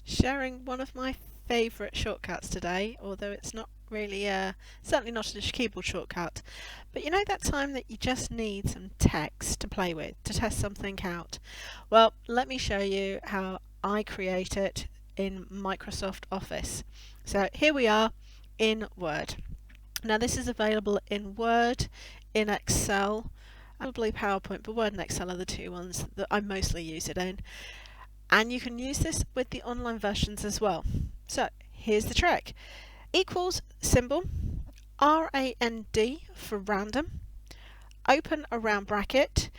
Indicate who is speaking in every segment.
Speaker 1: Sharing one of my favourite shortcuts today, although it's not really certainly not a keyboard shortcut. But you know that time that you just need some text to play with, to test something out? Well, let me show you how I create it in Microsoft Office. So here we are in Word. Now this is available in Word, in Excel, probably PowerPoint, but Word and Excel are the two ones that I mostly use it in. And you can use this with the online versions as well. So here's the trick. Equals symbol, RAND for random, open a round bracket,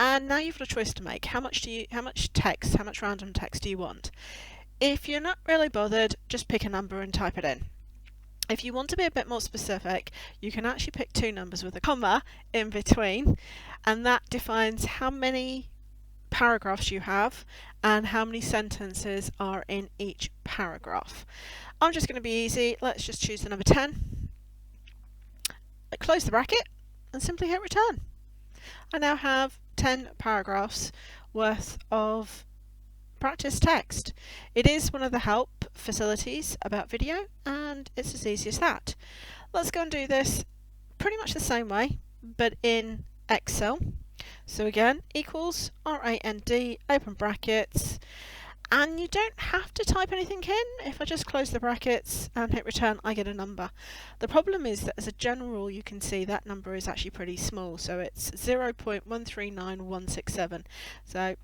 Speaker 1: and now you've got a choice to make. How much random text do you want? If you're not really bothered, just pick a number and type it in. If you want to be a bit more specific, you can actually pick two numbers with a comma in between, and that defines how many paragraphs you have and how many sentences are in each paragraph. I'm just going to be easy. Let's just choose the number 10. Close the bracket and simply hit return. I now have 10 paragraphs worth of practice text. It is one of the help facilities about video, and it's as easy as that. Let's go and do this pretty much the same way, but in Excel. So again, equals RAND, open brackets, and you don't have to type anything in. If I just close the brackets and hit return, I get a number. The problem is that as a general rule, you can see that number is actually pretty small, so it's 0.139167. So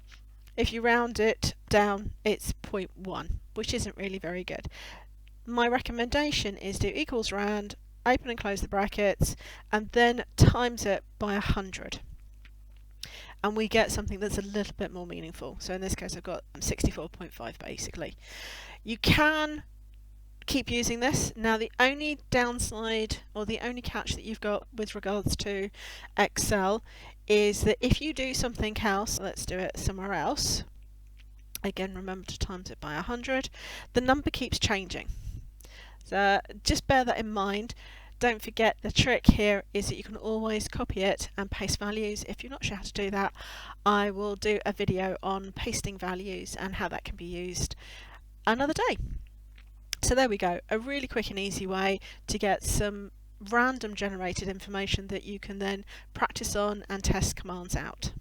Speaker 1: if you round it down, it's 0.1, which isn't really very good. My recommendation is do equals round, open and close the brackets, and then times it by 100. And we get something that's a little bit more meaningful. So in this case I've got 64.5 basically. You can keep using this. Now the only downside or the only catch that you've got with regards to Excel is that if you do something else, let's do it somewhere else, again remember to times it by 100, the number keeps changing. So just bear that in mind. Don't forget the trick here is that you can always copy it and paste values. If you're not sure how to do that, I will do a video on pasting values and how that can be used another day. So there we go, a really quick and easy way to get some random generated information that you can then practice on and test commands out.